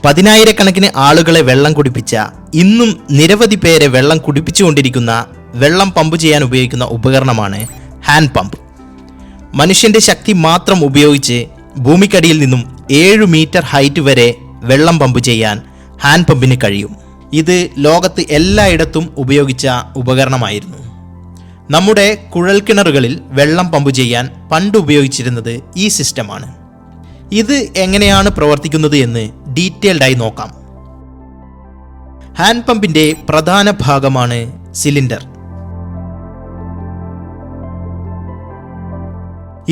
പതിനായിരക്കണക്കിന് ആളുകളെ വെള്ളം കുടിപ്പിച്ച, ഇന്നും നിരവധി പേരെ വെള്ളം കുടിപ്പിച്ചുകൊണ്ടിരിക്കുന്ന, വെള്ളം പമ്പ് ചെയ്യാൻ ഉപയോഗിക്കുന്ന ഉപകരണമാണ് ഹാൻഡ് പമ്പ്. മനുഷ്യന്റെ ശക്തി മാത്രം ഉപയോഗിച്ച് ഭൂമിക്കടിയിൽ നിന്നും 7 മീറ്റർ ഹൈറ്റ് വരെ വെള്ളം പമ്പ് ചെയ്യാൻ ഹാൻഡ് പമ്പിന് കഴിയും. ഇത് ലോകത്ത് എല്ലായിടത്തും ഉപയോഗിച്ച ഉപകരണമായിരുന്നു. നമ്മുടെ കുഴൽക്കിണറുകളിൽ വെള്ളം പമ്പ് ചെയ്യാൻ പണ്ട് ഉപയോഗിച്ചിരുന്നത് ഈ സിസ്റ്റമാണ്. ഇത് എങ്ങനെയാണ് പ്രവർത്തിക്കുന്നത് എന്ന് ഡീറ്റെയിൽഡായി നോക്കാം. ഹാൻഡ് പമ്പിന്റെ പ്രധാന ഭാഗമാണ് സിലിണ്ടർ.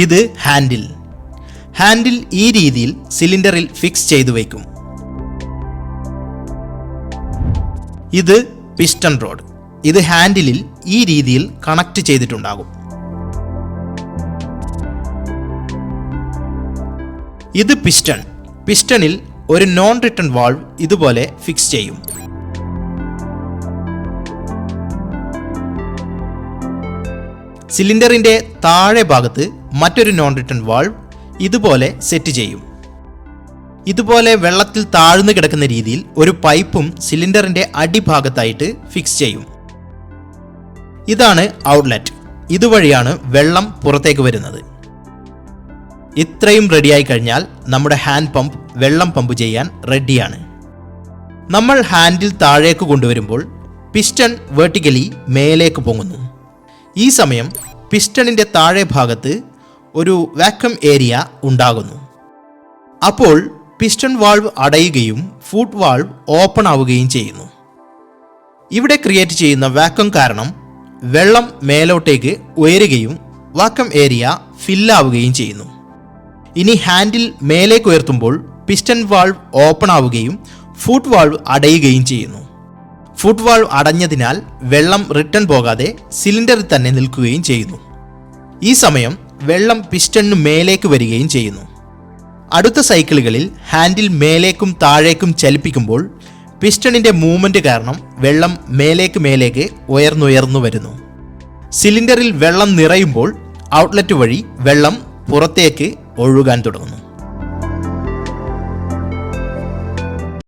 ഇത് ഹാൻഡിൽ ഈ രീതിയിൽ സിലിണ്ടറിൽ ഫിക്സ് ചെയ്തു വയ്ക്കും. ഇത് പിസ്റ്റൺ റോഡ്. ഇത് ഹാൻഡിലിൽ ഈ രീതിയിൽ കണക്ട് ചെയ്തിട്ടുണ്ടാകും. ഇത് പിസ്റ്റണിൽ ഒരു നോൺ റിട്ടേൺ വാൾവ് ഇതുപോലെ ഫിക്സ് ചെയ്യും. സിലിണ്ടറിന്റെ താഴെ ഭാഗത്ത് മറ്റൊരു നോൺ റിട്ടേൺ വാൾവ് ഇതുപോലെ സെറ്റ് ചെയ്യും. ഇതുപോലെ വെള്ളത്തിൽ താഴ്ന്നു കിടക്കുന്ന രീതിയിൽ ഒരു പൈപ്പും സിലിണ്ടറിന്റെ അടിഭാഗത്തായിട്ട് ഫിക്സ് ചെയ്യും. ഇതാണ് ഔട്ട്ലെറ്റ്. ഇതുവഴിയാണ് വെള്ളം പുറത്തേക്ക് വരുന്നത്. ഇത്രയും റെഡിയായി കഴിഞ്ഞാൽ നമ്മുടെ ഹാൻഡ് പമ്പ് വെള്ളം പമ്പ് ചെയ്യാൻ റെഡിയാണ്. നമ്മൾ ഹാൻഡിൽ താഴേക്ക് കൊണ്ടുവരുമ്പോൾ പിസ്റ്റൺ വെർട്ടിക്കലി മേലേക്ക് പൊങ്ങുന്നു. ഈ സമയം പിസ്റ്റണിന്റെ താഴെ ഭാഗത്ത് ഒരു വാക്വം ഏരിയ ഉണ്ടാകുന്നു. അപ്പോൾ പിസ്റ്റൺ വാൾവ് അടയുകയും ഫുഡ് വാൾവ് ഓപ്പൺ ആവുകയും ചെയ്യുന്നു. ഇവിടെ ക്രിയേറ്റ് ചെയ്യുന്ന വാക്വം കാരണം വെള്ളം മേലോട്ടേക്ക് ഉയരുകയും വാക്വം ഏരിയ ഫില്ലാവുകയും ചെയ്യുന്നു. ഇനി ഹാൻഡിൽ മേലേക്ക് ഉയർത്തുമ്പോൾ പിസ്റ്റൺ വാൾവ് ഓപ്പൺ ആവുകയും ഫുഡ് വാൾവ് അടയുകയും ചെയ്യുന്നു. ഫുഡ് വാൾവ് അടഞ്ഞതിനാൽ വെള്ളം റിട്ടേൺ പോകാതെ സിലിണ്ടറിൽ തന്നെ നിൽക്കുകയും ചെയ്യുന്നു. ഈ സമയം വെള്ളം പിസ്റ്റണിന് മേലേക്ക് വരികയും ചെയ്യുന്നു. അടുത്ത സൈക്കിളുകളിൽ ഹാൻഡിൽ മേലേക്കും താഴേക്കും ചലിപ്പിക്കുമ്പോൾ പിസ്റ്റണിന്റെ മൂവ്മെന്റ് കാരണം വെള്ളം മേലേക്ക് ഉയർന്നുയർന്നു വരുന്നു. സിലിണ്ടറിൽ വെള്ളം നിറയുമ്പോൾ ഔട്ട്ലെറ്റ് വഴി വെള്ളം പുറത്തേക്ക് ഒഴുകാൻ തുടങ്ങുന്നു.